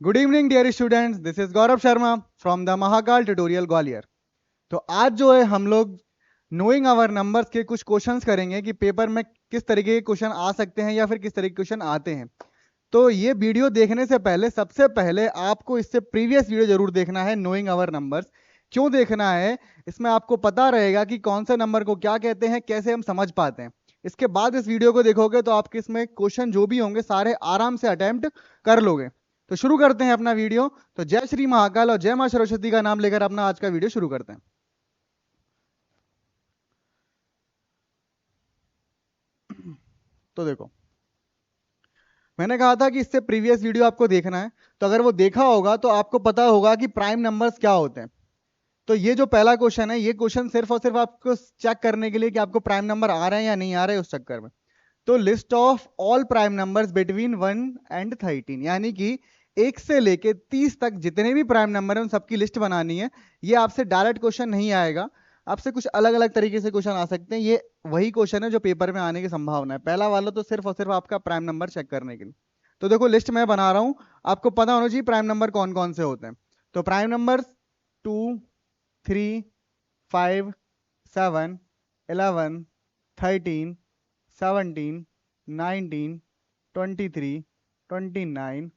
Good evening dear students, this is Gaurav Sharma from the Mahakal tutorial Gwalior. तो आज जो है हम लोग नोइंग आवर नंबर्स के कुछ क्वेश्चंस करेंगे कि पेपर में किस तरीके के क्वेश्चन आ सकते हैं या फिर किस तरीके के क्वेश्चन आते हैं। तो ये वीडियो देखने से पहले सबसे पहले आपको इससे प्रीवियस वीडियो जरूर देखना है। नोइंग आवर नंबर्स क्यों देखना है, इसमें आपको पता रहेगा कि कौन से नंबर को क्या कहते हैं, कैसे हम समझ पाते हैं। इसके बाद इस वीडियो को देखोगे तो आपके इसमें क्वेश्चन जो भी होंगे सारे आराम से अटेम्प्ट कर लोगे। तो शुरू करते हैं अपना वीडियो। तो जय श्री महाकाल और जय मां सरस्वती का नाम लेकर अपना आज का वीडियो शुरू करते हैं। तो देखो, मैंने कहा था कि इससे प्रीवियस वीडियो आपको देखना है। तो अगर वो देखा होगा तो आपको पता होगा कि प्राइम नंबर्स क्या होते हैं। तो ये जो पहला क्वेश्चन है, ये क्वेश्चन सिर्फ और सिर्फ आपको चेक करने के लिए कि आपको प्राइम नंबर आ रहे हैं या नहीं आ रहे हैं, उस चक्कर में। तो list of all prime numbers between 1 and 13, यानी कि 1 से लेके 30 तक जितने भी प्राइम नंबर हैं उन सबकी लिस्ट बनानी है। ये आपसे डायरेक्ट क्वेश्चन नहीं आएगा, आपसे कुछ अलग अलग तरीके से क्वेश्चन आ सकते हैं। ये वही क्वेश्चन है जो पेपर में आने की संभावना है। पहला वाला तो सिर्फ और सिर्फ आपका प्राइम नंबर चेक करने के लिए। तो देखो, लिस्ट मैं बना रहा हूं, आपको पता होना चाहिए प्राइम नंबर कौन कौन से होते हैं। तो प्राइम नंबर 2, 3, 5, 7, 11, 13, 17, 19, 23, 29।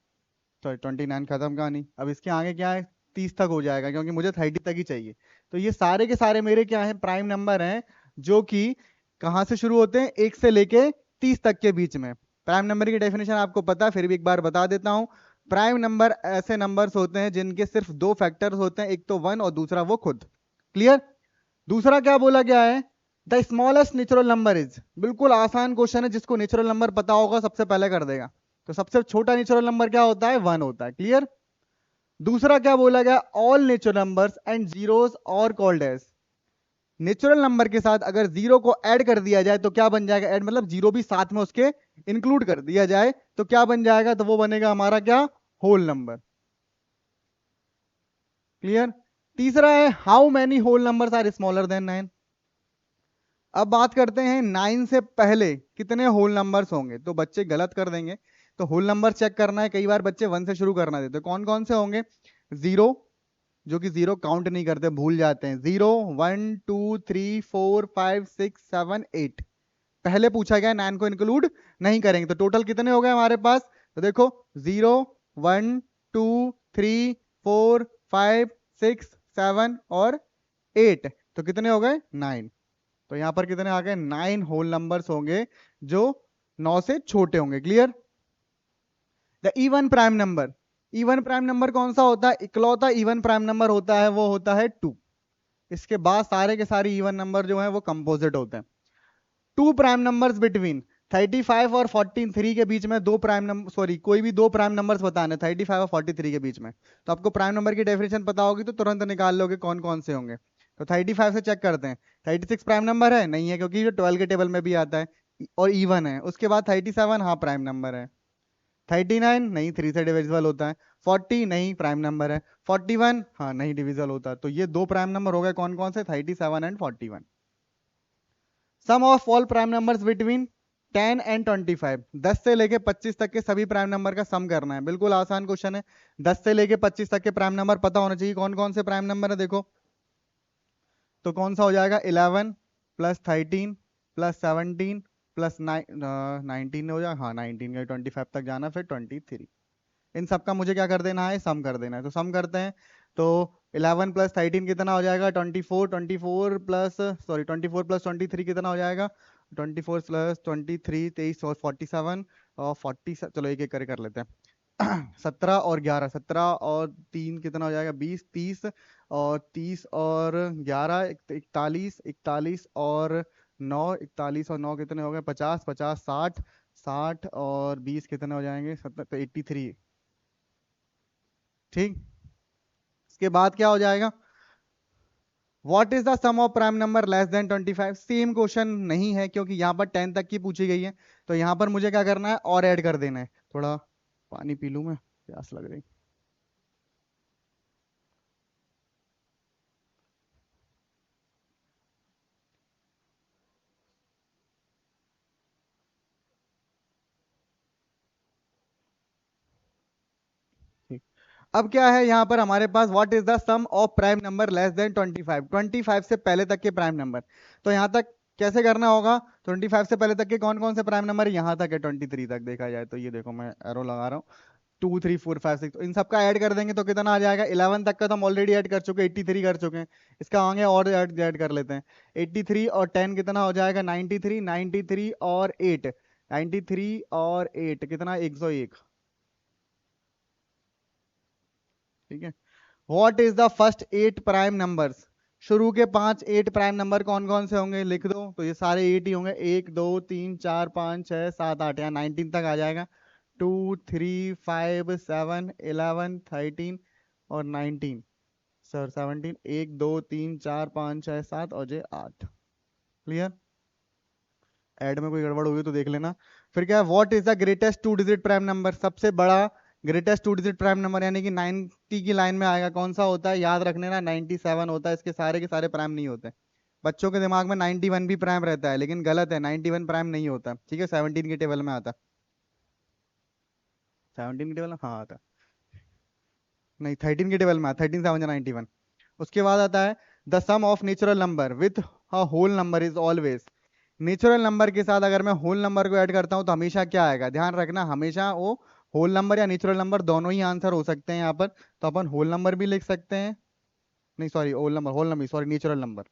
सॉरी, 29 खत्म कहानी। अब इसके आगे क्या है, 30 तक हो जाएगा क्योंकि मुझे 30 तक ही चाहिए। तो ये सारे के सारे मेरे क्या है, प्राइम नंबर हैं, जो कि कहाँ से शुरू होते हैं, 1 से लेके 30 तक के बीच में। प्राइम नंबर की डेफिनेशन आपको पता है, फिर भी एक बार बता देता हूं। प्राइम नंबर ऐसे नंबर्स होते हैं जिनके सिर्फ दो फैक्टर्स होते हैं, एक तो 1 और दूसरा वो खुद। क्लियर। दूसरा क्या बोला गया है, the smallest natural number is. बिल्कुल आसान क्वेश्चन है, जिसको नेचुरल नंबर पता होगा सबसे पहले कर देगा। तो सबसे छोटा नेचुरल नंबर क्या होता है, 1 होता है। क्लियर। दूसरा क्या बोला गया, all natural numbers and zeros और कॉल्ड एज। नेचुरल नंबर के साथ अगर जीरो को ऐड कर दिया जाए तो क्या बन जाएगा, ऐड मतलब जीरो भी साथ में उसके इंक्लूड कर दिया जाए तो क्या बन जाएगा, तो वो बनेगा हमारा क्या, होल नंबर। क्लियर। तीसरा है, how many whole numbers are smaller than 9। अब बात करते हैं 9 से पहले कितने होल नंबर्स होंगे। तो बच्चे गलत कर देंगे, तो होल नंबर चेक करना है। कई बार बच्चे 1 से शुरू करना देते, कौन कौन से होंगे, जीरो, जो कि जीरो काउंट नहीं करते, भूल जाते हैं। 0, 1, 2, 3, 4, 5, 6, 7, 8 पहले पूछा गया, 9 को इंक्लूड नहीं करेंगे। तो टोटल कितने हो गए हमारे पास, तो देखो, 0, 1, 2, 3, 4, 5, 6, 7 और 8। तो कितने हो गए, 9। तो यहां पर कितने आ गए, 9 होल नंबर्स होंगे जो 9 से छोटे होंगे। Clear. The even prime number. Even prime number कौन सा होता है, इकलौता इवन प्राइम नंबर होता है वो होता है 2। इसके बाद सारे के सारे इवन नंबर जो है वो कंपोजिट होते हैं। टू प्राइम नंबर्स बिटवीन 35 और 43 के बीच में दो प्राइम नंबर, सॉरी, कोई भी दो प्राइम नंबर्स बताने 35 और 43 के बीच में। तो आपको प्राइम नंबर की डेफिनेशन पता होगी तो तुरंत निकाल लोगे कौन कौन से होंगे। तो 35 से चेक करते हैं, 36 प्राइम नंबर है, नहीं है क्योंकि ये 12 के टेबल में भी आता है और इवन है। उसके बाद 37, हाँ प्राइम नंबर है। 39 नहीं, 3 से डिविजिबल होता है। 40 नहीं, प्राइम नंबर है। 41 हाँ नहीं डिविजिबल होता। तो ये दो प्राइम नंबर हो गए, कौन कौन से, 37 and 41। Sum of all prime numbers between 10 and 25। 10 से लेके 25 तक के सभी प्राइम नंबर का सम करना है। बिल्कुल आसान क्वेश्चन है। 10 से लेके 25 तक के प्राइम नंबर पता होना चाहिए, कौन कौन से प्राइम नंबर है देखो। तो कौन सा हो जाएगा, 11 + 13 + 17 + 19 हो जाएगा, हाँ 19 का 25 तक जाना, फिर 23। इन सब का मुझे क्या कर देना है, सम कर देना है। तो सम करते हैं। तो 11 + 13 कितना हो जाएगा, 24। 24 प्लस, सॉरी, 24 + 23 कितना हो जाएगा, 24 + 23 23 और 47 और 40, चलो एक एक कर लेते हैं। 17 और 11, 17 और 3 कितना हो जाएगा, 20, 30 और 30 और 11 41, 41 और 9, 41 और 9 कितने हो गए, 50, 50 60, 60 और 20 कितने हो जाएंगे, 70, तो 83। ठीक। इसके बाद क्या हो जाएगा, what is the sum of prime number less than 25। Same question नहीं है क्योंकि यहाँ पर 10 तक की पूछी गई है। तो यहाँ पर मुझे क्या करना है, और ऐड कर देना है। थोड़ा पानी पी लूं मैं, प्यास लग रही। ठीक। अब क्या है यहाँ पर हमारे पास, what is the sum of prime number less than 25, 25 से पहले तक के प्राइम नंबर। तो यहाँ तक कैसे करना होगा, 25 से पहले तक के कौन कौन से प्राइम नंबर, यहाँ तक है 23 तक देखा जाए तो, ये देखो मैं एरो लगा रहा हूँ, 2 3 4 5 6, इन सबका ऐड कर देंगे तो कितना आ जाएगा, 11 तक का तो हम ऑलरेडी ऐड कर चुके हैं, 83 कर चुके हैं, इसका आगे और ऐड कर लेते हैं, 83 और 10 कितना हो जाएगा, 93, 93 और 8, 93 और 8 कितना, 101। ठीक है, what is the first 8 prime numbers, शुरू के 8 प्राइम नंबर कौन कौन से होंगे लिख दो, तो ये सारे 8 ही होंगे, 1 2 3 4 5 6 7 8, यहाँ 19 तक आ जाएगा, 2 3 5 7 11 13 और 19, सर 17, 1 2 3 4 5 6 7 और जे 8। क्लियर, ऐड में कोई गड़बड़ होगी तो देख लेना। फिर क्या है, what is the greatest 2 digit prime number, सबसे बड़ा ग्रेटेस्ट 2 डिजिट प्राइम नंबर, यानी कि 90 की लाइन में आएगा, कौन सा होता है, याद रखने ना, 97 होता है, इसके सारे के सारे प्राइम नहीं होते। बच्चों के दिमाग में 91 भी प्राइम रहता है, लेकिन गलत है, 91 प्राइम नहीं होता, ठीक है, 17 के टेबल में आता है, 17 के टेबल में, हाँ आता है, नहीं 13 के टेबल में आता है, 13 7 91। उसके बाद आता है, the sum of natural number with a whole number is always, natural number के साथ अगर मैं होल नंबर को ऐड करता हूं तो हमेशा क्या आएगा, ध्यान रखना, हमेशा वो होल नंबर या नेचुरल नंबर दोनों ही आंसर हो सकते हैं यहाँ पर, तो अपन होल नंबर भी लिख सकते हैं, नहीं sorry whole number sorry natural number,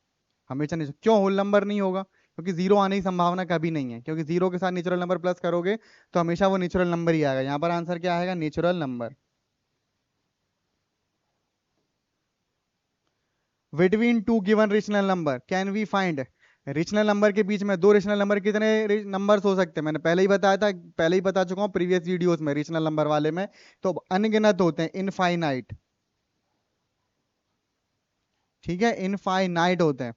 हमेशा नहीं, क्यों होल नंबर नहीं होगा, क्योंकि जीरो आने की संभावना कभी नहीं है, क्योंकि जीरो के साथ नेचुरल नंबर प्लस करोगे तो हमेशा वो नेचुरल नंबर ही आएगा, यहाँ पर आंसर क्या आएगा, natural number. Between two given rational number can we find, rational number के बीच में दो रेशनल नंबर कितने नंबर्स हो सकते हैं, मैंने पहले ही बताया था, पहले ही बता चुका हूँ प्रीवियस वीडियोस में, रेशनल नंबर वाले में तो अनगिनत होते हैं, इनफाइनाइट, ठीक है, इनफाइनाइट होते हैं।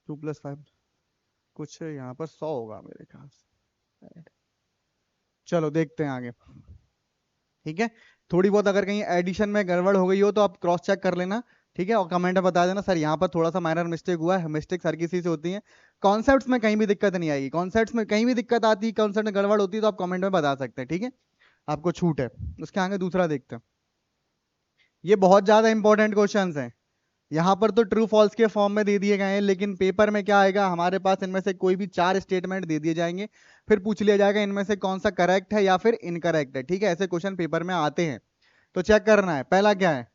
2 + 5 कुछ यहाँ पर 100 होगा मेरे ख्याल से, चलो देखते हैं आगे। ठीक है, थोड़ी बहुत अगर कहीं एडिशन में गड़बड़ हो गई हो तो आप क्रॉस चेक कर लेना, ठीक है, और कमेंट में बता देना, सर यहाँ पर थोड़ा सा माइनर मिस्टेक हुआ है, मिस्टेक हर किसी से होती है, कॉन्सेप्ट्स में कहीं भी दिक्कत नहीं आएगी, कॉन्सेप्ट्स में कहीं भी दिक्कत आती है, कॉन्सेप्ट में गड़बड़ होती है तो आप कमेंट में बता सकते हैं, ठीक है, आपको छूट है। उसके आगे दूसरा देखते हैं, ये बहुत ज्यादा इंपॉर्टेंट क्वेश्चंस हैं, यहाँ पर तो ट्रू फॉल्स के फॉर्म में दे दिए गए हैं, लेकिन पेपर में क्या आएगा, हमारे पास इनमें से कोई भी 4 स्टेटमेंट दे दिए जाएंगे, फिर पूछ लिया जाएगा इनमें से कौन सा करेक्ट है या फिर इनकरेक्ट है, ठीक है, ऐसे क्वेश्चन पेपर में आते हैं, तो चेक करना है। पहला क्या है,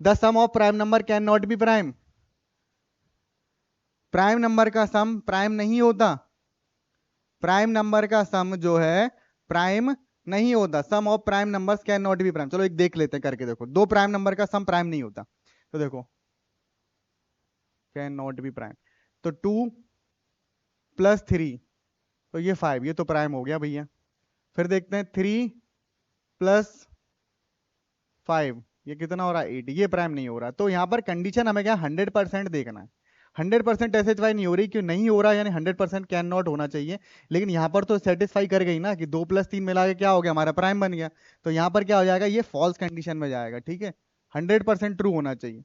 the sum of prime number can not be prime, prime number का सम प्राइम नहीं होता, प्राइम नंबर का सम जो है प्राइम नहीं होता, sum of prime numbers can not be prime. चलो एक देख लेते हैं करके, देखो दो प्राइम नंबर का सम प्राइम नहीं होता, तो देखो कैन नॉट बी प्राइम, तो 2 + 3 तो ये 5, ये तो प्राइम हो गया भैया। फिर देखते हैं 3 + 5, ये कितना हो रहा है 8, ये प्राइम नहीं हो रहा, तो यहाँ पर कंडीशन हमें क्या 100% देखना है, 100% SHY नहीं हो रही, क्यों नहीं हो रहा, यानी 100% कैन नॉट होना चाहिए, लेकिन यहाँ पर तो सेटिस्फाई कर गई ना कि 2 + 3 मिला के क्या हो गया, हमारा प्राइम बन गया, तो यहाँ पर क्या हो जाएगा, ये फॉल्स कंडीशन में जाएगा, ठीक है, 100% ट्रू होना चाहिए,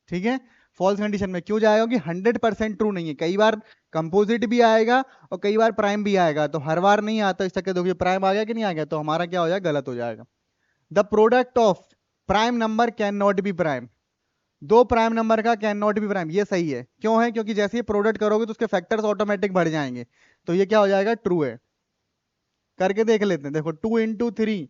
ठीक है, फॉल्स कंडीशन में क्यों जाएगा कि 100% ट्रू नहीं है, कई बार कंपोजिट भी आएगा और कई बार प्राइम भी आएगा, तो हर बार नहीं आता, इस चक्कर देखिए प्राइम आ गया कि नहीं आ गया, तो हमारा क्या हो जाएगा, गलत हो जाएगा। The product of prime number can not be prime, दो प्राइम नंबर का कैन नॉट बी प्राइम, ये सही है, क्यों है, क्योंकि जैसे ही प्रोडक्ट करोगे तो उसके फैक्टर्स ऑटोमेटिक बढ़ जाएंगे, तो ये क्या हो जाएगा, ट्रू है। करके देख लेते हैं, देखो 2 × 3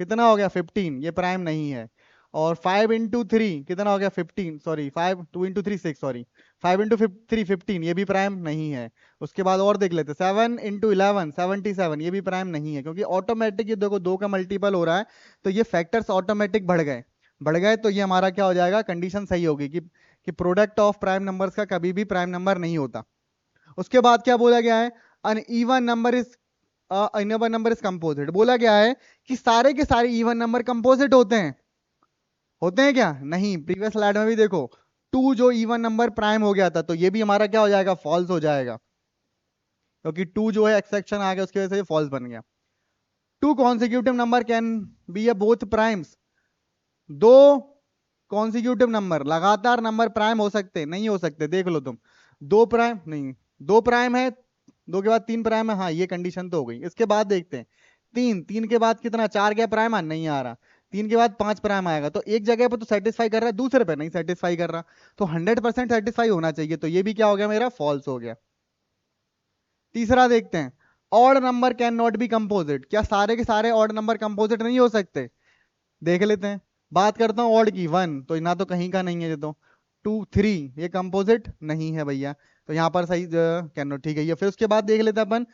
कितना हो गया 15, ये प्राइम नहीं है, और 5 × 3 कितना हो गया 15, सॉरी 5, 2 × 3 6, सॉरी 5 × 3 15, ये भी प्राइम नहीं है। उसके बाद और देख लेते हैं, 7 × 11 77, ये भी प्राइम नहीं है, क्योंकि ऑटोमेटिक ये देखो 2 का मल्टीपल हो रहा है, तो ये फैक्टर्स ऑटोमेटिक बढ़ गए, तो ये हमारा क्या हो जाएगा, कंडीशन सही होगी कि प्रोडक्ट ऑफ प्राइम नंबर्स का कभी भी प्राइम नंबर नहीं होता। उसके बाद क्या बोला गया है, an even number is even number is composite, बोला गया है कि सारे के सारे इवन नंबर कंपोजिट होते हैं क्या, नहीं, प्रीवियस स्लाइड में भी देखो 2 जो इवन नंबर प्राइम हो गया था, तो ये भी हमारा क्या हो जाएगा, फॉल्स हो जाएगा, क्योंकि 2 जो है एक्सेप्शन आ गया, उसकी वजह से फॉल्स बन गया। 2 consecutive number can be A both primes, दो कॉन्सिक्यूटिव नंबर, लगातार नंबर प्राइम हो सकते नहीं हो सकते, देख लो तुम। दो प्राइम नहीं, दो प्राइम है, दो के बाद तीन प्राइम है, हाँ ये कंडीशन तो हो गई। इसके बाद देखते हैं तीन, तीन के बाद कितना, चार क्या प्राइम नहीं आ रहा, तीन के बाद पांच प्राइम आएगा, तो एक जगह पे तो सेटिस्फाई कर रहा है, दूसरे पे नहीं सेटिस्फाई कर रहा, तो 100% सेटिस्फाई होना चाहिए, तो ये भी क्या हो गया मेरा, फॉल्स हो गया। तीसरा देखते हैं, odd number can not B composite, क्या सारे के सारे ऑड नंबर कंपोजिट नहीं हो सकते, देख लेते हैं। बात करता हूँ ऑड की, वन तो ना तो कहीं का नहीं है ये तो, टू थ्री ये कंपोजिट नहीं है भैया, तो यहाँ पर सही कैन नॉट, ठीक है ये। फिर उसके बाद देख लेते हैं अपन,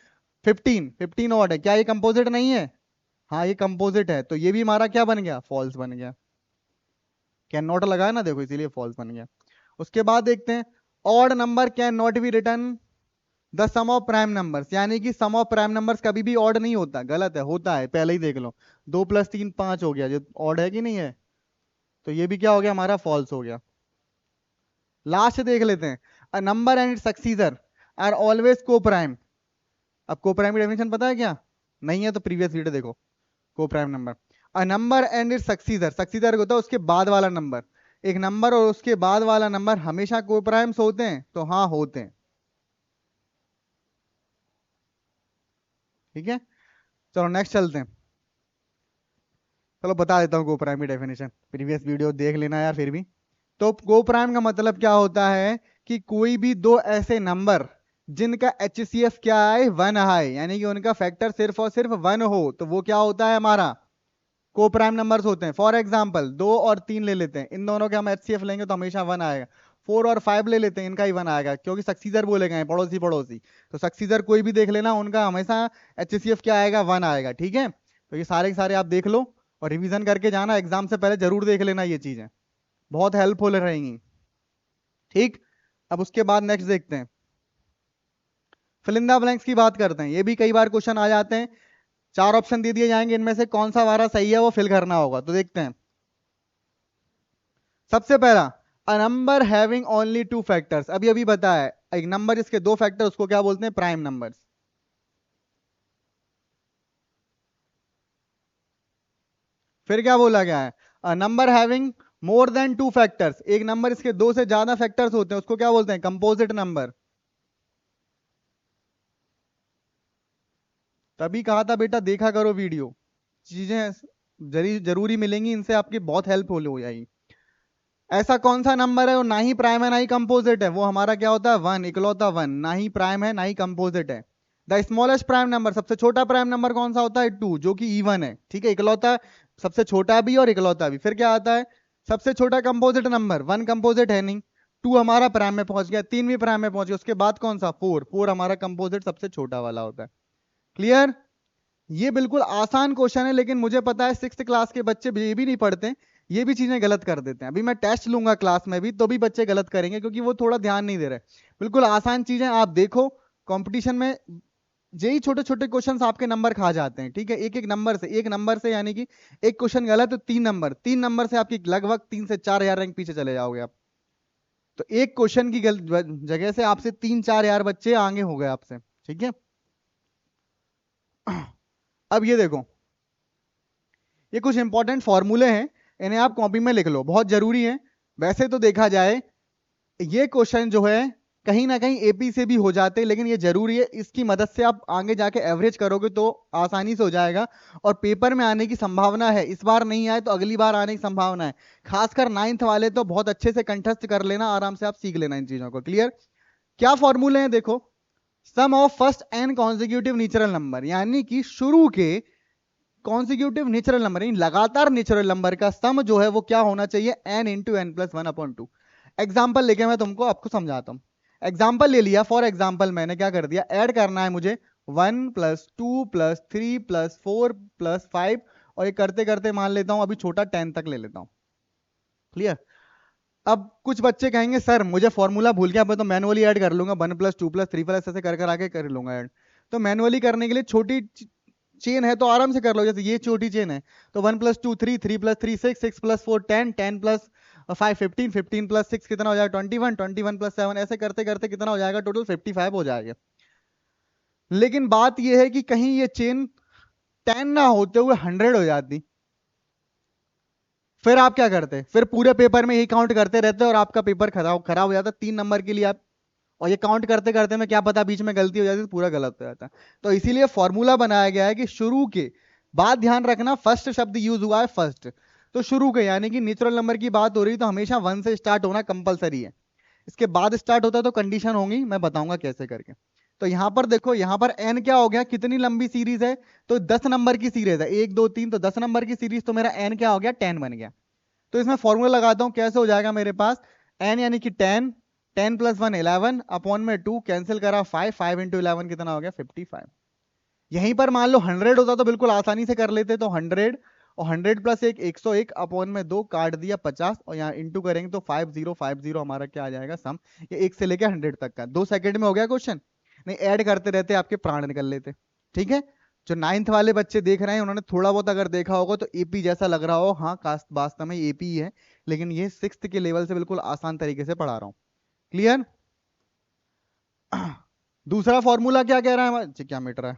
15, 15 ऑड है, क्या ये कंपोजिट नहीं है, हाँ ये कंपोजिट है, तो ये भी हमारा क्या बन गया, फॉल्स बन गया, कैन नॉट लगाया ना देखो, इसीलिए फॉल्स बन गया। उसके बाद देखते हैं, odd number can not be written the sum of prime numbers, यानी कि सम ऑफ प्राइम नंबर्स कभी भी ऑड नहीं होता, गलत है, होता है, पहले ही देख लो, 2 + 3 5 हो गया, जो ऑड है कि नहीं है, तो ये भी क्या हो गया हमारा, फॉल्स हो गया। लास्ट देख लेते हैं, a number and its successor are always coprime. अब को प्राइम की डेफिनेशन पता है क्या, नहीं है तो प्रीवियस वीडियो देखो। Coprime number, a number and its successor, successor होता है उसके बाद वाला नंबर, एक नंबर और उसके बाद वाला नंबर हमेशा को प्राइम्स होते हैं, तो हाँ होते हैं, ठीक है। चलो नेक्स्ट चलते हैं, चलो बता देता हूँ को प्राइम की डेफिनेशन, प्रीवियस वीडियो देख लेना यार फिर भी। तो को प्राइम का मतलब क्या होता है कि कोई भी दो ऐसे नंबर जिनका HCF क्या है, वन है, यानी कि उनका फैक्टर सिर्फ और सिर्फ वन हो, तो वो क्या होता है हमारा, को प्राइम नंबर्स होते हैं। फॉर एग्जांपल 2 और 3 ले लेते हैं, इन दोनों के हम HCF लेंगे तो हमेशा वन आएगा। 4 और 5 ले लेते हैं, इनका ही वन आएगा, क्योंकि सक्सीजर बोले गए हैं, पड़ोसी पड़ोसी, तो सक्सीजर कोई भी देख लेना, उनका हमेशा HCF क्या आएगा, वन आएगा, ठीक है। तो ये सारे के सारे आप देख लो और रिवीजन करके जाना, एग्जाम से पहले जरूर देख लेना, ये चीजें बहुत हेल्पफुल रहेंगी, ठीक। अब उसके बाद नेक्स्ट देखते हैं, फिल इन द ब्लैंक्स की बात करते हैं, ये भी कई बार क्वेश्चन आ जाते हैं, 4 ऑप्शन दे दिए जाएंगे, इनमें से कौन सा वाला सही है वो फिल करना होगा, तो देखते हैं। सबसे पहला, a number having only 2 factors, अभी अभी बताया, एक नंबर जिसके 2 फैक्टर उसको क्या बोलते हैं, प्राइम नंबर्स। फिर क्या बोला गया है, a number having more than 2 factors, एक नंबर इसके दो से ज्यादा फैक्टर्स होते हैं उसको क्या बोलते हैं, कंपोजिट नंबर। तभी कहा था बेटा देखा करो वीडियो, चीजें जरूरी मिलेंगी, इनसे आपकी बहुत हेल्पफुल हो जाएगी। ऐसा कौन सा नंबर है वो ना ही प्राइम है ना ही कंपोजिट है, वो हमारा क्या होता है, वन, इकलौता वन, ना ही प्राइम है ना ही कंपोजिट है। द स्मॉलेस्ट प्राइम नंबर, सबसे छोटा प्राइम नंबर कौन सा होता है, टू, जो कि इवन है, ठीक है, इकलौता, सबसे छोटा भी और इकलौता भी। फिर क्या आता है, सबसे छोटा कंपोजिट नंबर, वन कंपोजिट है नहीं, टू हमारा प्राइम में पहुंच गया, तीन भी प्राइम में पहुंच गया, उसके बाद कौन सा, फोर, फोर हमारा कंपोजिट सबसे छोटा वाला होता है। क्लियर। ये बिल्कुल आसान क्वेश्चन है, लेकिन मुझे पता है 6th क्लास के बच्चे ये भी नहीं पढ़ते, ये भी चीजें गलत कर देते हैं। अभी मैं टेस्ट लूंगा क्लास में भी, तो भी बच्चे गलत करेंगे, क्योंकि वो थोड़ा ध्यान नहीं दे रहे। बिल्कुल आसान चीजें आप देखो, कंपटीशन में यही छोटे छोटे क्वेश्चन आपके नंबर खा जाते हैं, ठीक है, एक एक नंबर से, एक नंबर से, यानी कि एक क्वेश्चन गलत तो 3 नंबर, 3 नंबर से आपकी लगभग 3 से 4 हजार रैंक पीछे चले जाओगे आप। तो एक क्वेश्चन की जगह से आपसे 3-4 हजार बच्चे आगे हो गए आपसे, ठीक है। अब ये देखो, ये कुछ इंपॉर्टेंट फॉर्मूले हैं, इन्हें आप कॉपी में लिख लो, बहुत जरूरी है। वैसे तो देखा जाए ये क्वेश्चन जो है कहीं ना कहीं एपी से भी हो जाते हैं, लेकिन ये जरूरी है, इसकी मदद से आप आगे जाके एवरेज करोगे तो आसानी से हो जाएगा, और पेपर में आने की संभावना है, इस बार नहीं आए तो अगली बार आने की संभावना है। खासकर 9th वाले तो बहुत अच्छे से कंठस्थ कर लेना, आराम से आप सीख लेना इन चीजों को। क्लियर। क्या फॉर्मूले हैं देखो, sum of first n consecutive natural number, यानी कि शुरू के कॉन्सिक्यूटिव नेचुरल नंबर, लगातार नेचुरल नंबर का सम जो है वो क्या होना चाहिए, n × n+1/2। एग्जाम्पल लेके मैं तुमको आपको समझाता हूं। एग्जाम्पल ले लिया, फॉर एग्जाम्पल मैंने क्या कर दिया, ऐड करना है मुझे 1 + 2 + 3 + 4 + 5, और ये करते करते मान लेता हूं अभी छोटा 10 तक ले लेता हूं। क्लियर। अब कुछ बच्चे कहेंगे सर मुझे फॉर्मूला भूल गया, मैं तो मैनुअली ऐड कर लूंगा, 1 + 2 + 3 ऐसे कर कर आगे कर लूंगा ऐड। तो मैनुअली करने के लिए छोटी चेन है तो आराम से कर लो, जैसे ये छोटी चेन है, तो 1 + 2 3, 3 + 3 6, 6 + 4 10, 10 + 5 15, 15 + 6 कितना हो जाएगा 21, 21 + 7, ऐसे करते करते कितना हो जाएगा, टोटल 55 हो जाएगा। लेकिन बात यह है कि कहीं ये चेन 10 ना होते हुए 100 हो जाती, फिर आप क्या करते, फिर पूरे पेपर में यही काउंट करते रहते और आपका पेपर खराब खराब हो जाता 3 नंबर के लिए आप। और ये काउंट करते करते में क्या पता बीच में गलती हो जाती तो पूरा गलत हो जाता। तो इसीलिए फॉर्मूला बनाया गया है कि शुरू के बाद ध्यान रखना, फर्स्ट शब्द यूज हुआ है फर्स्ट, तो शुरू के यानी कि नेचुरल नंबर की बात हो रही तो हमेशा 1 से स्टार्ट होना कंपलसरी है। इसके बाद स्टार्ट होता है तो कंडीशन होंगी, मैं बताऊंगा कैसे करके। तो यहां पर देखो, यहां पर एन क्या हो गया, कितनी लंबी सीरीज है, तो 10 नंबर की सीरीज है, 1 2 3, तो 10 नंबर की सीरीज, तो मेरा एन क्या हो गया, 10 बन गया। तो इसमें फॉर्मूला लगाता हूं, कैसे हो जाएगा मेरे पास, एन यानी कि 10, 10 + 1 11 अपॉन में 2, कैंसिल करा 5, 5 × 11 कितना हो गया 55। यहीं पर मान लो 100 होता तो बिल्कुल आसानी से कर लेते, तो 100 और 100 + 1 101 अपॉन में 2 काट दिया 50, और यहाँ इंटू करेंगे तो 5050 हमारा क्या आ जाएगा सम। ये 1 से लेकर 100 तक का 2 सेकंड में हो गया क्वेश्चन। नहीं, ऐड करते रहते आपके प्राण निकल लेते। ठीक है, जो 9th वाले बच्चे देख रहे हैं उन्होंने थोड़ा बहुत अगर देखा होगा तो एपी जैसा लग रहा हो, हाँ कास्ट वास्तव में एपी ही है, लेकिन ये 6th के लेवल से बिल्कुल आसान तरीके से पढ़ा रहा हूं। क्लियर? दूसरा फॉर्मूला क्या कह रहा है, क्या मिट रहा है,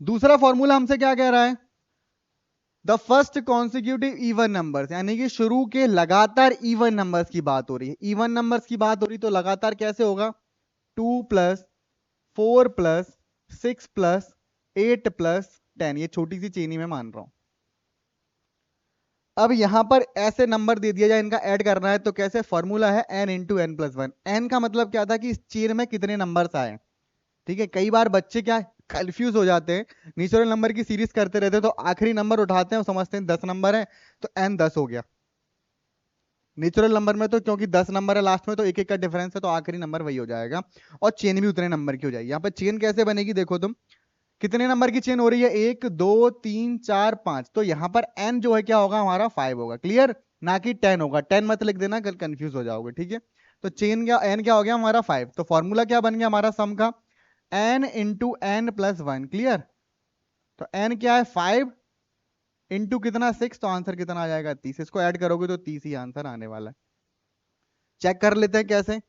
दूसरा फॉर्मूला हमसे क्या कह रहा है, the first consecutive even numbers, यानी कि शुरू के लगातार इवन नंबर्स की बात हो रही है। इवन नंबर्स की बात हो रही तो लगातार कैसे होगा, 2 + 4 + 6 + 8 + 10, ये छोटी सी चेनी में मान रहा हूं। अब यहां पर ऐसे नंबर दे दिया जाए, इनका ऐड करना है, तो कैसे, फॉर्मूला है n × n+1। n का मतलब क्या था कि इस चेन में कितने नंबर्स आए। ठीक है, कई बार बच्चे क्या कंफ्यूज हो जाते हैं, नेचुरल नंबर की सीरीज करते रहते हैं तो आखिरी नंबर उठाते हैं और समझते हैं 10 नंबर है तो n 10 हो गया। नेचुरल नंबर में तो क्योंकि 10 नंबर है लास्ट में तो एक एक का डिफरेंस है, तो आखिरी नंबर वही हो जाएगा और चेन भी उतने नंबर की हो जाएगी। यहाँ पर चेन कैसे बनेगी देखो तुम, कितने नंबर की चेन हो रही है, 1 2 3 4 5, तो यहाँ पर n जो है क्या होगा हमारा 5 होगा। क्लियर, ना कि 10 होगा, 10 मत लिख देना कल कंफ्यूज हो जाओगे। ठीक है, तो चेन क्या, n क्या हो गया हमारा 5, तो फॉर्मूला क्या बन गया हमारा सम का, n × n+1। क्लियर, तो n क्या है 5 इंटू कितना 6, तो आंसर कितना आ जाएगा 30, इसको ऐड करोगे तो 30 ही आंसर आने वाला है। चेक कर लेते हैं कैसे,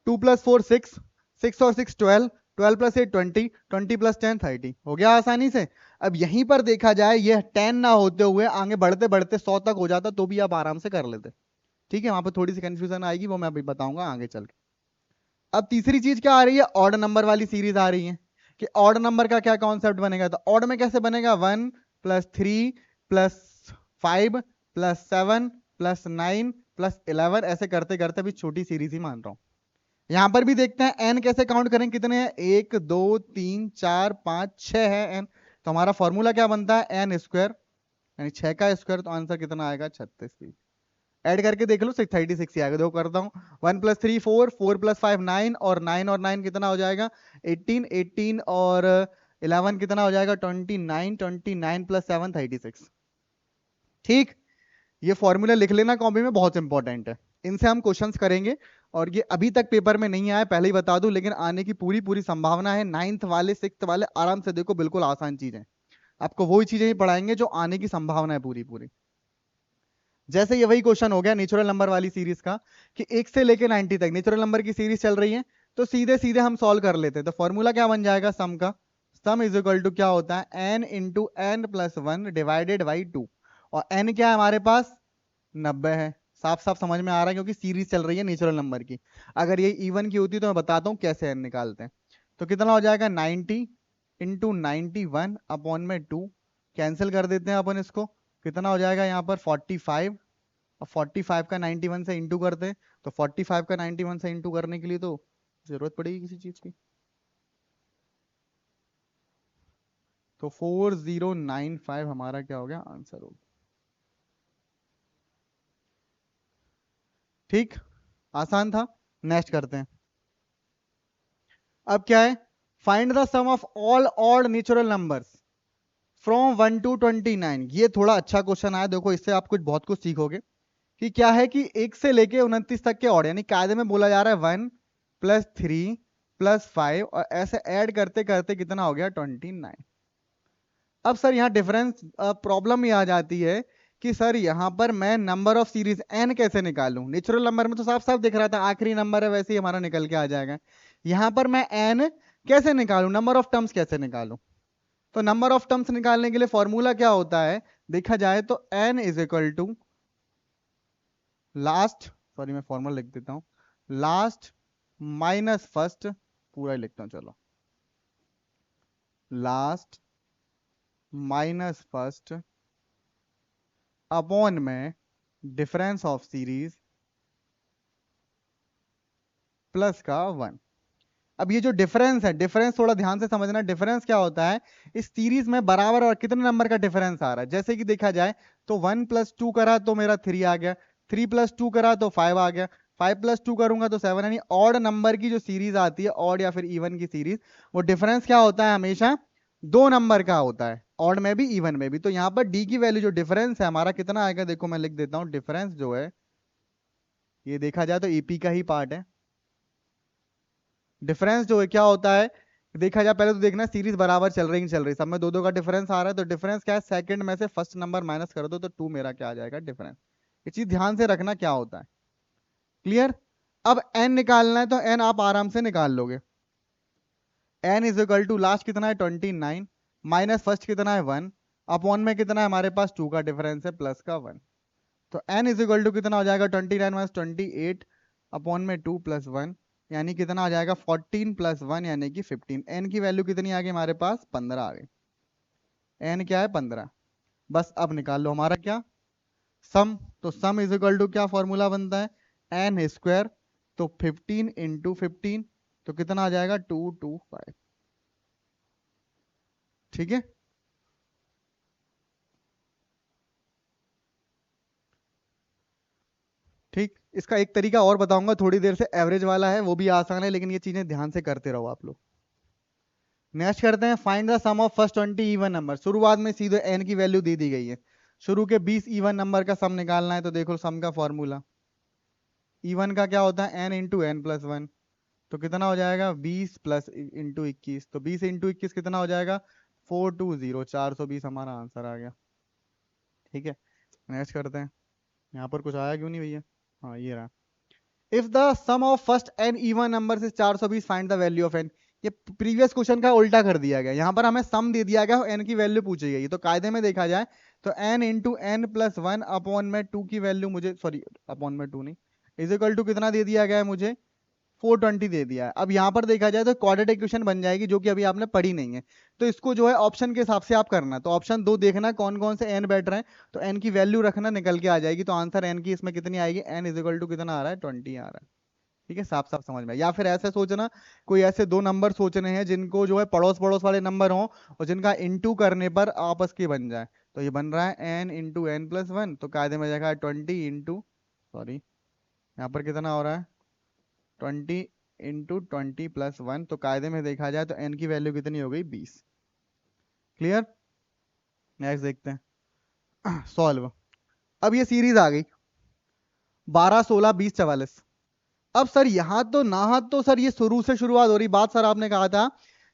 2 + 4 6, 6 और 6 12, 12 + 8 20, 20 + 10 30, हो गया आसानी से। अब यहीं पर देखा जाए ये 10 ना होते हुए आगे बढ़ते बढ़ते 100 तक हो जाता तो भी आप आराम से कर लेते। ठीक है, वहां पर थोड़ी सी कंफ्यूजन आएगी, वो मैं अभी बताऊंगा आगे चल के। अब तीसरी चीज क्या आ रही है, ऑड नंबर वाली सीरीज आ रही है, कि ऑड नंबर का क्या कॉन्सेप्ट बनेगा, तो ऑड में कैसे बनेगा, 1 + 3 + 5 + 7 + 9 + 11, ऐसे करते करते भी छोटी सीरीज ही मान रहा हूं। यहां पर भी देखते हैं एन कैसे काउंट करें, कितने हैं, 1 2 3 4 5 6 है एन, तो हमारा फॉर्मूला क्या बनता है, एन स्क्वायर, यानी 6 का स्क्वायर, तो आंसर कितना आएगा 36। ऐड करके देख लो 636 ही आएगा, देखो करता हूँ, 1 + 3 4, 4 + 5 9, और 9 और 9 कितना हो जाएगा 18, 18 और 11 कितना हो जाएगा 29, 29 + 7 36। ठीक, ये फॉर्मूला लिख लेना कॉपी में, बहुत इंपॉर्टेंट है, इनसे हम क्वेश्चंस करेंगे। और ये अभी तक पेपर में नहीं आया पहले ही बता दूं, लेकिन आने की पूरी पूरी संभावना है। 9th वाले 6th वाले आराम से देखो, बिल्कुल आसान चीजें, आपको वही चीजें ही पढ़ाएंगे जो आने की संभावना है पूरी पूरी। जैसे ये वही क्वेश्चन हो गया नेचुरल नंबर वाली सीरीज का, कि 1 से लेके 90 तक नेचुरल नंबर की सीरीज चल रही है, तो सीधे सीधे हम सॉल्व कर लेते हैं। तो फॉर्मूला क्या बन जाएगा सम का, सम इज इक्वल टू क्या होता है, n × n+1 डिवाइडेड बाई 2, और n क्या है हमारे पास 90 है। साफ साफ समझ में आ रहा है क्योंकि सीरीज चल रही है नेचुरल नंबर की। अगर ये इवन की होती तो मैं बताता हूँ कैसे n निकालते हैं। तो कितना हो जाएगा 90 × 91 अपॉन में 2, कैंसिल कर देते हैं अपन इसको, कितना हो जाएगा यहाँ पर 45, और 45 का 91 से इंटू करते हैं, तो 45 का 91 से इंटू करने के लिए तो जरूरत पड़ेगी किसी चीज की, तो 4095 हमारा क्या हो गया आंसर हो गया। ठीक, आसान था। नेक्स्ट करते हैं, अब क्या है, find the sum of all odd natural numbers from 1 to 29। ये थोड़ा अच्छा क्वेश्चन आया, देखो इससे आप कुछ बहुत कुछ सीखोगे, कि क्या है कि 1 से लेके 29 तक के ऑड, यानी कायदे में बोला जा रहा है 1 + 3 + 5, और ऐसे ऐड करते करते कितना हो गया 29। अब सर यहाँ डिफरेंस प्रॉब्लम ये आ जाती है कि सर यहाँ पर मैं नंबर ऑफ सीरीज n कैसे निकालूं, नेचुरल नंबर में तो साफ साफ दिख रहा था आखिरी नंबर है, वैसे ही हमारा निकल के आ जाएगा। यहाँ पर मैं n कैसे निकालूं, नंबर ऑफ टर्म्स कैसे निकालूं? तो नंबर ऑफ टर्म्स निकालने के लिए फॉर्मूला क्या होता है, देखा जाए तो n is equal to last, sorry मैं फॉर्मूला लिख देता हूं, लास्ट माइनस फर्स्ट, पूरा ही लिखता हूं चलो, लास्ट माइनस फर्स्ट अपॉन में डिफरेंस ऑफ सीरीज प्लस का 1। अब ये जो डिफरेंस है, डिफरेंस थोड़ा ध्यान से समझना, डिफरेंस क्या होता है, इस सीरीज में बराबर और कितने नंबर का डिफरेंस आ रहा है। जैसे कि देखा जाए तो 1 + 2 करा तो मेरा 3 आ गया, 3 + 2 करा तो 5 आ गया, 5 + 2 करूंगा तो 7, यानी ऑड नंबर की जो सीरीज आती है, ऑड या फिर इवन की सीरीज, वो डिफरेंस क्या होता है, हमेशा 2 नंबर का होता है, ऑड में भी इवन में भी। तो यहाँ पर डी की वैल्यू जो डिफरेंस है हमारा कितना आएगा, देखो मैं लिख देता हूँ, डिफरेंस जो है ये देखा जाए तो ईपी का ही पार्ट है। डिफरेंस जो है क्या होता है, देखा जाए पहले तो देखना सीरीज बराबर चल रही चल रही, सब में 2-2 का डिफरेंस आ रहा है, तो डिफरेंस क्या है, सेकंड में से फर्स्ट नंबर माइनस कर दो तो 2 मेरा क्या आ जाएगा, डिफरेंस। ये चीज ध्यान से रखना क्या होता है, क्लियर। अब n निकालना है तो n आप आराम से निकाल लोगे, n is equal to last कितना है 29 माइनस फर्स्ट कितना है 1 अपॉन में कितना है हमारे पास 2 का डिफरेंस है प्लस का 1। तो n इज इक्वल टू कितना हो जाएगा 29 माइनस 28 अपॉन में 2 + 1, यानी कितना आ जाएगा 14 + 1 यानी कि 15। n की वैल्यू कितनी आ गई हमारे पास, 15 आ गई, n क्या है 15। बस अब निकाल लो हमारा क्या, सम। तो सम इज इक्वल टू क्या फॉर्मूला बनता है, n स्क्वायर, तो 15 × 15 तो कितना आ जाएगा 225, ठीक है। ठीक, इसका एक तरीका और बताऊंगा थोड़ी देर से, एवरेज वाला है, वो भी आसान है, लेकिन ये चीजें ध्यान से करते रहो आप लोग। नेक्स्ट करते हैं find the sum of first 20 even number. शुरुआत में सीधे n की वैल्यू दे दी गई है, शुरू के 20 इवन नंबर का सम निकालना है। तो देखो सम का फॉर्मूला, इवन का क्या होता है, n × n + 1, तो कितना हो जाएगा 20 प्लस इंटू 21, तो 20 × 21 कितना हो जाएगा 420, 420 हमारा आंसर आ गया, ठीक है। नेक्स्ट करते हैं, यहाँ पर कुछ आया क्यों नहीं भैया, हाँ ये रहा। If the sum of first n even number is 420 find the value of n। ये प्रीवियस क्वेश्चन का उल्टा कर दिया गया, यहाँ पर हमें सम दे दिया गया और n की वैल्यू पूछी गई। तो कायदे में देखा जाए तो n × n + 1 अपॉन में 2 की वैल्यू मुझे, सॉरी अपॉन में 2 नहीं, इज इक्वल टू कितना दे दिया गया है मुझे 420 दे दिया है। अब यहाँ पर देखा जाए तो क्वाड्रेटिक इक्वेशन बन जाएगी, जो कि अभी आपने पढ़ी नहीं है। तो इसको जो है ऑप्शन के हिसाब से आप करना, तो ऑप्शन 2 देखना कौन कौन से n बैठ रहे हैं, तो n की वैल्यू रखना, निकल के आ जाएगी। तो आंसर n की इसमें कितनी आएगी, n इज इक्वल टू कितना आ रहा है 20 आ रहा है, ठीक है। साफ साफ समझ में। या फिर ऐसे सोचना, कोई ऐसे दो नंबर सोचने हैं जिनको जो है पड़ोस पड़ोस वाले नंबर हों और जिनका इंटू करने पर आपस के बन जाए। तो ये बन रहा है n × n + 1, तो कायदे में जाएगा 20 इंटू, सॉरी यहाँ पर कितना हो रहा है 20 × 20 + 1, तो कायदे में देखा जाए तो n की वैल्यू कितनी हो गई 20, क्लियर। नेक्स्ट देखते हैं सॉल्व। अब ये सीरीज आ गई 12 16 20 44। अब सर यहां तो ना, तो सर ये शुरू से शुरुआत हो रही बात, सर आपने कहा था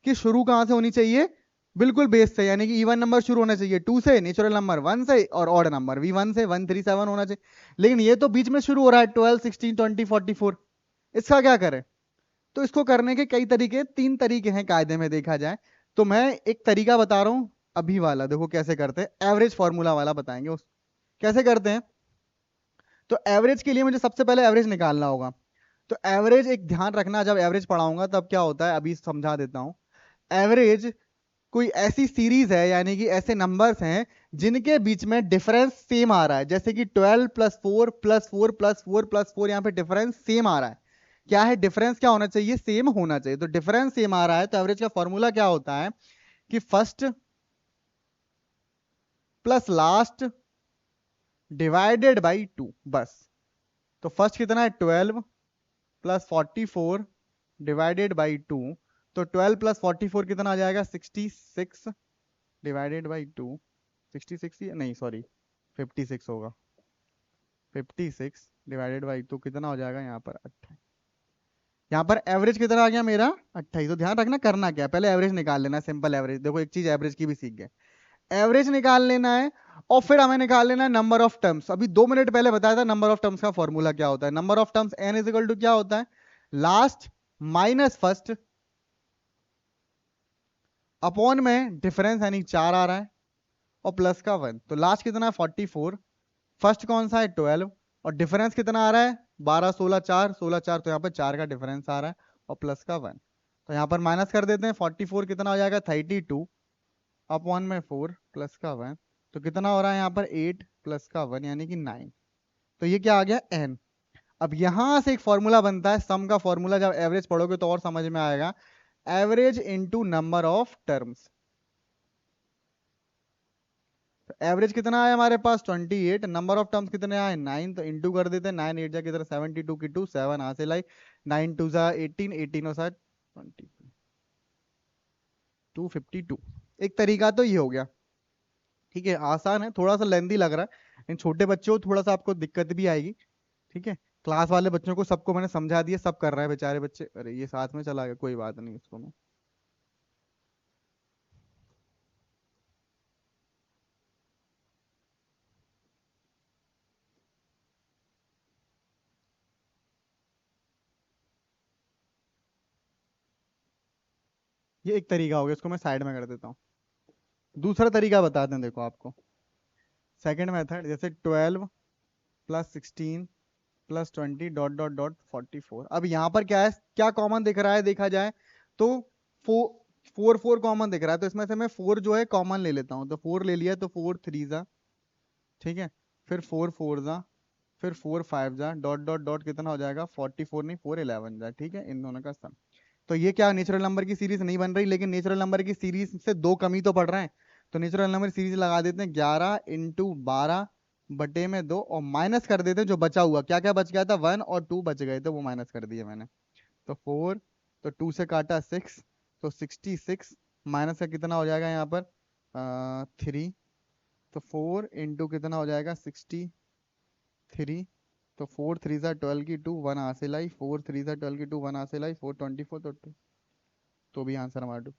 कि शुरू कहां से होनी चाहिए, बिल्कुल बेस से, यानी कि इवन नंबर शुरू होना चाहिए 2 से, नेचुरल नंबर 1 से, और ऑड नंबर भी 1 से, 1 3 7 होना चाहिए। लेकिन ये तो बीच में शुरू हो रहा है 12 16 20 44, इसका क्या करें। तो इसको करने के कई तरीके, 3 तरीके हैं कायदे में देखा जाए। तो मैं एक तरीका बता रहा हूं अभी वाला, देखो कैसे करते हैं, एवरेज फॉर्मूला वाला बताएंगे उस कैसे करते हैं। तो एवरेज के लिए मुझे सबसे पहले एवरेज निकालना होगा। तो एवरेज एक ध्यान रखना, जब एवरेज पढ़ाऊंगा तब क्या होता है अभी समझा देता हूं। एवरेज कोई ऐसी सीरीज है, यानी कि ऐसे नंबर्स हैं जिनके बीच में डिफरेंस सेम आ रहा है, जैसे कि 12 + 4 + 4 + 4 + 4, यहां पे डिफरेंस सेम आ रहा है। क्या है डिफरेंस, क्या होना चाहिए, सेम होना चाहिए। तो डिफरेंस सेम आ रहा है, तो एवरेज का फॉर्मूला क्या होता है कि first plus last divided by 2, बस। तो फर्स्ट कितना है 12 + 44 डिवाइडेड बाई 2, तो 12 + 44 कितना आ जाएगा 66 डिवाइडेड बाई 2, 66 नहीं सॉरी 56 होगा, 56 डिवाइडेड बाई 2 कितना हो जाएगा यहाँ पर 28। यहाँ पर एवरेज कितना आ गया मेरा 28। तो ध्यान रखना करना क्या है, पहले एवरेज निकाल लेना, सिंपल एवरेज। देखो एक चीज एवरेज की भी सीख गए, एवरेज निकाल लेना है और फिर हमें निकाल लेना है नंबर ऑफ टर्म्स। अभी 2 मिनट पहले बताया था नंबर ऑफ टर्म्स का फॉर्मूला क्या होता है। Number of terms n is equal to क्या होता है, लास्ट माइनस फर्स्ट अपॉन में डिफरेंस यानी 4 आ रहा है और प्लस का 1, तो लास्ट कितना है 44, फर्स्ट कौन सा है 12, और डिफरेंस कितना आ रहा है 12 16 4 16 4, तो यहाँ पर 4 का डिफरेंस आ रहा है और प्लस का 1। तो यहाँ पर माइनस कर देते हैं, 44 कितना हो जाएगा 32 अपॉन में 4 प्लस का 1, तो कितना हो रहा है यहाँ पर 8 प्लस का 1 यानी कि 9। तो ये क्या आ गया n। अब यहां से एक फॉर्मूला बनता है सम का फॉर्मूला, जब एवरेज पढ़ोगे तो और समझ में आएगा, average into number of terms. तो एवरेज कितना आया हमारे पास 28, नंबर ऑफ टर्म्स कितने आए 9, तो इंटू कर देते हैं, 9 8 जा किधर 72 की 2 7 हासिल आई, 9 2 जा 18 18 और साथ 20 252। एक तरीका तो ये हो गया, ठीक है, आसान है, थोड़ा सा लेंदी लग रहा है, लेकिन छोटे बच्चे हो थोड़ा सा आपको दिक्कत भी आएगी, ठीक है। क्लास वाले बच्चों को सबको मैंने समझा दिया, सब कर रहा है बेचारे बच्चे, अरे ये साथ में चला गया, कोई बात नहीं इसको मैं। ये एक तरीका हो गया, इसको मैं साइड में कर देता हूँ। दूसरा तरीका बताते हैं देखो आपको, सेकंड मेथड, जैसे 12 plus 16 plus 20 dot dot dot 44। अब यहाँ पर क्या है, क्या कॉमन दिख रहा है देखा जाए तो फोर, फोर फोर कॉमन दिख रहा है, तो इसमें से मैं 4 जो है कॉमन ले लेता हूँ, तो 4 ले लिया, तो 4 3 जा, ठीक है, फिर 4 4 जा, फिर 4 5 जा, डॉट डॉट डॉट कितना हो जाएगा 44 नहीं 4 11 जा, ठीक है, इन दोनों का सम। तो ये क्या नेचुरल नंबर की सीरीज नहीं बन रही, लेकिन नेचुरल नंबर की सीरीज से दो कमी तो पड़ रहे हैं, तो नेचुरल नंबर सीरीज लगा देते हैं 11 इंटू 12 बटे में 2, और माइनस कर देते हैं जो बचा हुआ, क्या क्या बच गया था 1 और 2 बच गए थे, वो माइनस कर दिए मैंने। तो 4, तो 2 से काटा 6, तो 66 माइनस का कितना हो जाएगा यहाँ पर 3, तो 4 इंटू कितना हो जाएगा 63, तो 4 3 सा 12 की 2 1 हासिल आई, 4 3 सा 12 की 2 1 हासिल आई, 4 24, तो भी आंसर हमारा 2।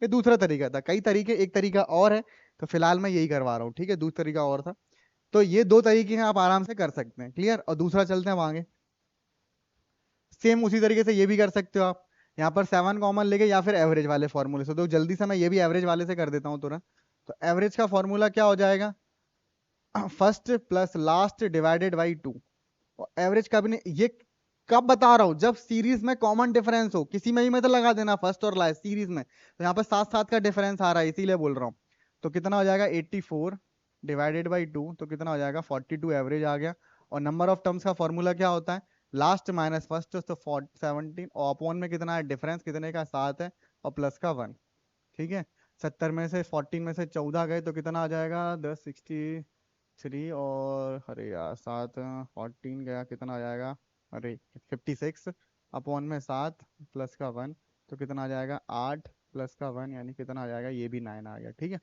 ये दूसरा तरीका था, कई तरीके, एक तरीका और है, तो फिलहाल मैं यही करवा रहा हूँ, ठीक है, दूसरा तरीका और था। तो ये दो तरीके हैं, आप आराम से कर सकते हैं, क्लियर। और दूसरा चलते हैं आगे, सेम उसी तरीके से ये भी कर सकते हो आप, यहाँ पर 7 कॉमन लेके या फिर एवरेज वाले फॉर्मूले से, तो जल्दी से मैं ये भी एवरेज वाले से कर देता हूँ तुरंत। तो एवरेज का फॉर्मूला क्या हो जाएगा, first plus last divided by 2। और एवरेज कब नहीं, ये कब बता रहा हूं, जब सीरीज में कॉमन डिफरेंस हो, किसी में भी मतलब लगा देना फर्स्ट और लास्ट सीरीज में, तो यहाँ पर 7 7 का डिफरेंस आ रहा है, इसीलिए बोल रहा हूँ। तो कितना हो जाएगा 84 डिवाइडेड बाई 2, तो कितना हो जाएगा 42 एवरेज आ गया। और नंबर ऑफ टर्म्स का फॉर्मूला क्या होता है, लास्ट माइनस फर्स्ट, तो 17, और अपॉन में कितना है डिफरेंस कितने का 7 है, और प्लस का 1, ठीक है। 70 में से 14 में से 14 गए तो कितना आ जाएगा 10 63, और अरे यार 7 14 गया कितना आ जाएगा, अरे 56 अपॉन में 7 प्लस का 1, तो कितना आ जाएगा 8 प्लस का 1 यानी कितना आ जाएगा, ये भी 9 आ गया, ठीक है।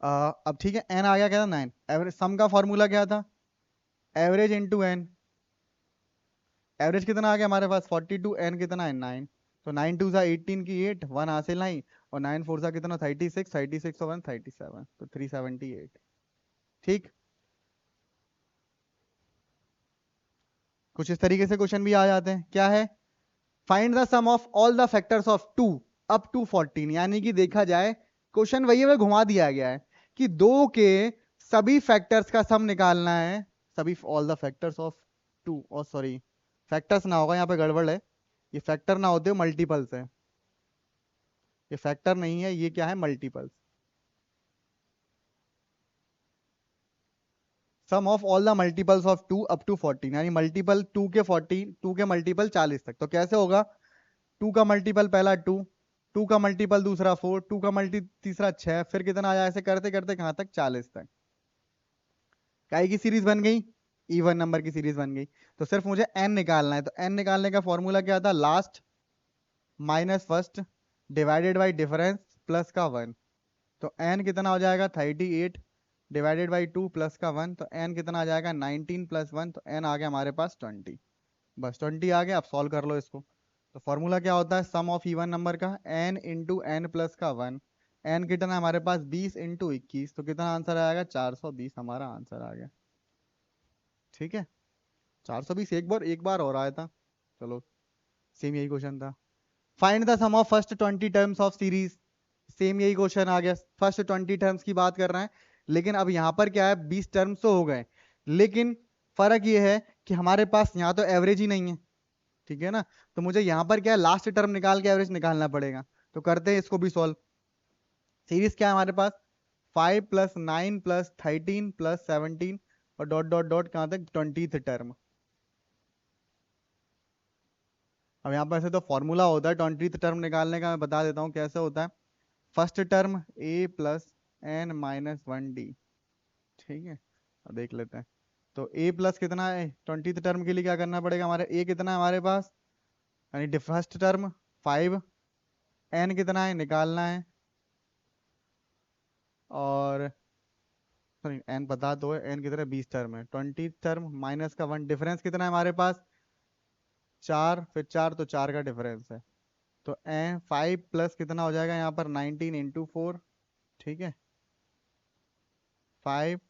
अब ठीक है, एन आ गया क्या था 9, एवरेज सम का फॉर्मूला क्या था, एवरेज इंटू एन, एवरेज कितना आ गया हमारे पास 42, एन कितना है 9, तो 9 2 सा 18 की 8 1 हासिल नहीं, और 9 4 सा कितना 36 36 और 1 37, तो 378, ठीक। कुछ इस तरीके से क्वेश्चन भी आ जाते हैं, क्या है, find the sum of all the factors of 2 up to 14, यानी कि देखा जाए क्वेश्चन वही है, घुमा दिया गया है कि 2 के सभी फैक्टर्स का सम निकालना है, सभी ऑल द फैक्टर्स ऑफ 2, और सॉरी फैक्टर्स ना होगा यहाँ पे गड़बड़ है, ये फैक्टर ना होते मल्टीपल्स है, ये फैक्टर नहीं है, ये क्या है multiples. Sum of all the multiples of 2 up to 14, यानी मल्टीपल 2 के 14, 2 के मल्टीपल 40 तक, तो कैसे होगा, 2 का मल्टीपल पहला 2, 2 का मल्टीपल दूसरा 4, 2 का मल्टी तीसरा 6, फिर कितना आया, ऐसे करते करते कहां तक 40 तक, काय की सीरीज बन गई, इवन नंबर की सीरीज बन गई। तो सिर्फ मुझे n निकालना है, तो n निकालने का फॉर्मूला क्या था, last minus first divided by difference plus का 1, तो n कितना हो जाएगा 38 डिवाइडेड बाई 2 प्लस का 1, तो n कितना आ जाएगा 19 प्लस 1, तो n आ गया हमारे पास 20, बस 20 आ गया। अब सॉल्व कर लो इसको, तो फॉर्मूला क्या होता है, सम ऑफ इवन नंबर का n इंटू एन प्लस का 1, n कितना है हमारे पास 20 इंटू 21, तो कितना आंसर आएगा 420, हमारा आंसर आ गया, ठीक है। 420 एक बार और आया था, चलो सेम यही क्वेश्चन था। Find the sum of first 20 terms of series. Same यही क्वेश्चन आ गया, फर्स्ट 20 टर्म्स की बात कर रहे हैं, लेकिन अब यहां पर क्या है, 20 टर्म्स तो हो गए, लेकिन फर्क ये है कि हमारे पास यहाँ तो एवरेज ही नहीं है, ठीक है ना। तो मुझे यहाँ पर क्या है, लास्ट टर्म निकाल के एवरेज निकालना पड़ेगा। तो करते हैं इसको भी सॉल्व। सीरीज क्या है हमारे पास, 5 + 9 + 13 + 17 और डॉट डॉट डॉट कहां तक, 20th टर्म। अब यहाँ पर ऐसे तो फॉर्मूला होता है 20th टर्म निकालने का, मैं बता देता हूँ कैसे होता है। First term a + n - 1d, ठीक है। अब देख लेते हैं। तो a प्लस कितना है, 20th टर्म के लिए क्या करना पड़ेगा, हमारे a कितना है हमारे पास, यानी फर्स्ट टर्म 5, n कितना है निकालना है, और सॉरी n बता दो, n कितना है, 20 टर्म है, 20 टर्म माइनस का 1, डिफरेंस कितना है हमारे पास 4, फिर 4 तो 4 का डिफरेंस है। तो n 5 प्लस कितना हो जाएगा यहाँ पर 19 × 4, ठीक है। 5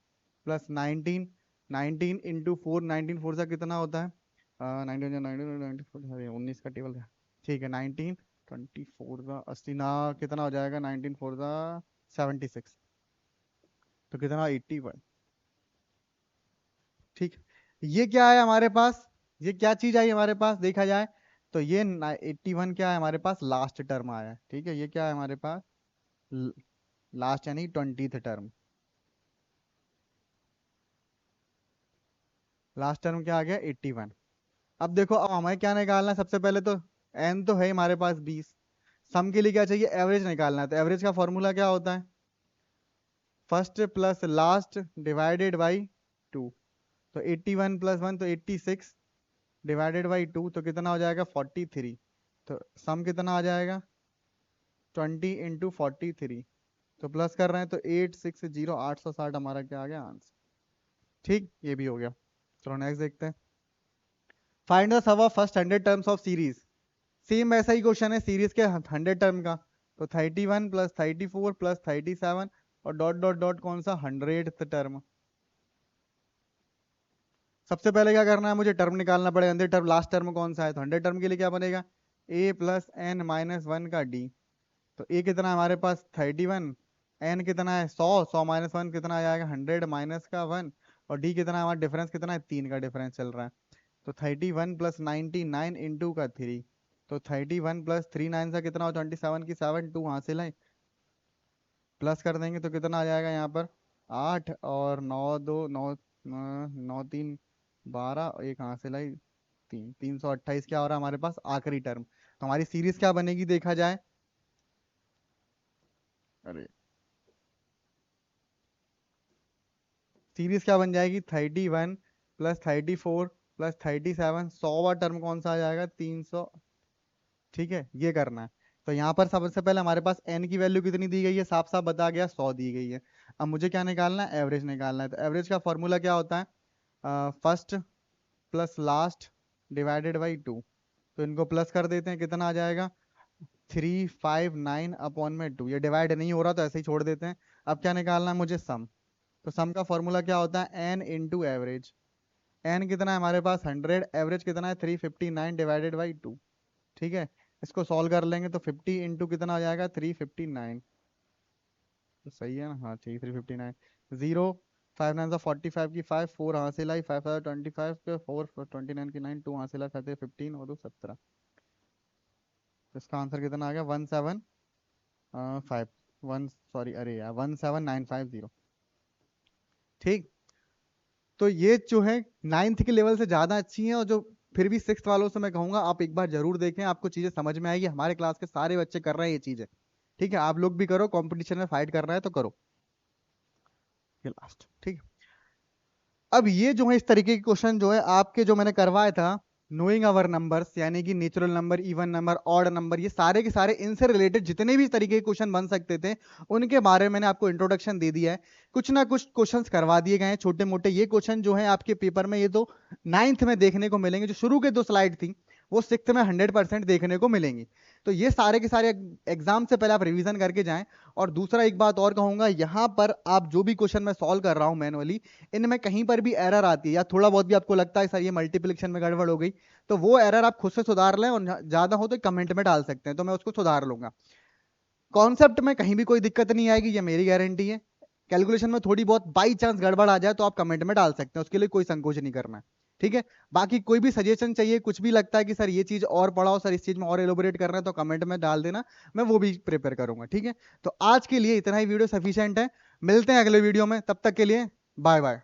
+ 19, 19 × 4, 19 4 से कितना होता है, 19 19 का टेबल है, ठीक है। 19 24 का 80 ना, कितना हो जाएगा 19 4 का 76, तो कितना 81, ठीक। ये क्या है हमारे पास, ये क्या चीज आई हमारे पास देखा जाए तो ये 81 क्या है हमारे पास, लास्ट टर्म आया है, ठीक है। ये क्या है हमारे पास, लास्ट यानी 20th टर्म, लास्ट टर्म क्या आ गया 81। अब देखो, अब हमें क्या निकालना है, सबसे पहले तो n तो है हमारे पास 20, सम के लिए क्या चाहिए, एवरेज निकालना है। तो एवरेज का फॉर्मूला क्या होता है, first plus last divided by 2। तो 81 + 1 तो 86 डिवाइडेड बाई 2, तो कितना हो जाएगा 43। तो सम कितना आ जाएगा 20 × 43, तो प्लस कर रहे हैं तो 860 860 हमारा क्या आ गया आंसर, ठीक। ये भी हो गया। चलो नेक्स्ट देखते हैं। Find the sum of first 100 terms of series. Same ऐसा ही क्वेश्चन है सीरीज के 100 टर्म का। तो 31 + 34 + 37 और डॉट डॉट डॉट कौन सा 100th टर्म। सबसे पहले क्या करना है, मुझे टर्म निकालना पड़ेगा, 100 टर्म लास्ट टर्म कौन सा है, तो 100 टर्म के लिए क्या बनेगा, a + n - 1 का d। तो a कितना है हमारे पास 31, n कितना है 100, 100 - 1 कितना आ जाएगा 100 माइनस का 1, और d कितना है हमारा डिफरेंस कितना है 3 का डिफरेंस चल रहा है। तो 31 + 99 × का 3, तो 31 + 3 9 से कितना हो 27 की 7 2 हासिल है, प्लस कर देंगे तो कितना आ जाएगा यहाँ पर 8 और 9 2 9 9 3 12, एक हासिल है 3, 328 क्या हो रहा है हमारे पास आखिरी टर्म। तो हमारी सीरीज क्या बनेगी देखा जाए, अरे सीरीज क्या बन जाएगी 31 + 34 + 37, 100वां टर्म कौन सा आ जाएगा 300, ठीक है। ये करना है। तो यहाँ पर सबसे पहले हमारे पास n की वैल्यू कितनी दी गई है, साफ साफ बता गया 100 दी गई है। अब मुझे क्या निकालना है, एवरेज निकालना है। तो एवरेज का फॉर्मूला क्या होता है, first plus last divided by 2। तो इनको प्लस कर देते हैं, कितना आ जाएगा 359/2। ये डिवाइड नहीं हो रहा तो ऐसे ही छोड़ देते हैं। अब क्या निकालना है मुझे, सम। तो सम का फॉर्मूला क्या होता है, n × एवरेज। n कितना है हमारे पास 100, एवरेज कितना है 359/2, ठीक है। इसको सॉल्व कर लेंगे तो 50 इंटू कितना आ जाएगा 359, तो सही है ना, हाँ ठीक 359। 0 5 9 45 की 5 4 हासिल आई, 5 25 के 4 29 की 9 2 हासिल आई, 15 और 2 17। तो इसका आंसर कितना आ गया 175 1 सॉरी अरे यार 17950, ठीक। तो ये जो है 9th के लेवल से ज्यादा अच्छी है, और जो फिर भी 6th वालों से मैं कहूंगा आप एक बार जरूर देखें, आपको चीजें समझ में आएगी। हमारे क्लास के सारे बच्चे कर रहे हैं ये चीजें, ठीक है। आप लोग भी करो, कंपटीशन में फाइट कर रहे हैं तो करो। ये लास्ट, ठीक है। अब ये जो है इस तरीके के क्वेश्चन जो है आपके जो मैंने करवाया था, नोइंग अवर नंबर्स, यानी कि natural number, even number, odd number, ये सारे के सारे इनसे रिलेटेड जितने भी तरीके के क्वेश्चन बन सकते थे उनके बारे में मैंने आपको इंट्रोडक्शन दे दिया है। कुछ ना कुछ क्वेश्चंस करवा दिए गए हैं छोटे मोटे। ये क्वेश्चन जो है आपके पेपर में ये तो 9th में देखने को मिलेंगे। जो शुरू के 2 स्लाइड थी वो 6th में 100% देखने को मिलेंगी। तो ये सारे के सारे एग्जाम से पहले आप रिवीजन करके जाएं। और दूसरा एक बात और कहूंगा, यहाँ पर आप जो भी क्वेश्चन मैं सॉल्व कर रहा हूँ मैनुअली, इनमें कहीं पर भी एरर आती है या थोड़ा बहुत भी आपको लगता है सर ये मल्टीप्लिकेशन में गड़बड़ हो गई, तो वो एरर आप खुद से सुधार लें, और ज्यादा हो तो कमेंट में डाल सकते हैं, तो मैं उसको सुधार लूंगा। कॉन्सेप्ट में कहीं भी कोई दिक्कत नहीं आएगी, ये मेरी गारंटी है। कैलकुलेशन में थोड़ी बहुत बाई चांस गड़बड़ आ जाए तो आप कमेंट में डाल सकते हैं, उसके लिए कोई संकोच नहीं करना है, ठीक है। बाकी कोई भी सजेशन चाहिए, कुछ भी लगता है कि सर ये चीज और पढ़ाओ, सर इस चीज में और एलोबोरेट करना है, तो कमेंट में डाल देना, मैं वो भी प्रिपेयर करूंगा, ठीक है। तो आज के लिए इतना ही वीडियो सफिशिएंट है, मिलते हैं अगले वीडियो में, तब तक के लिए बाय बाय।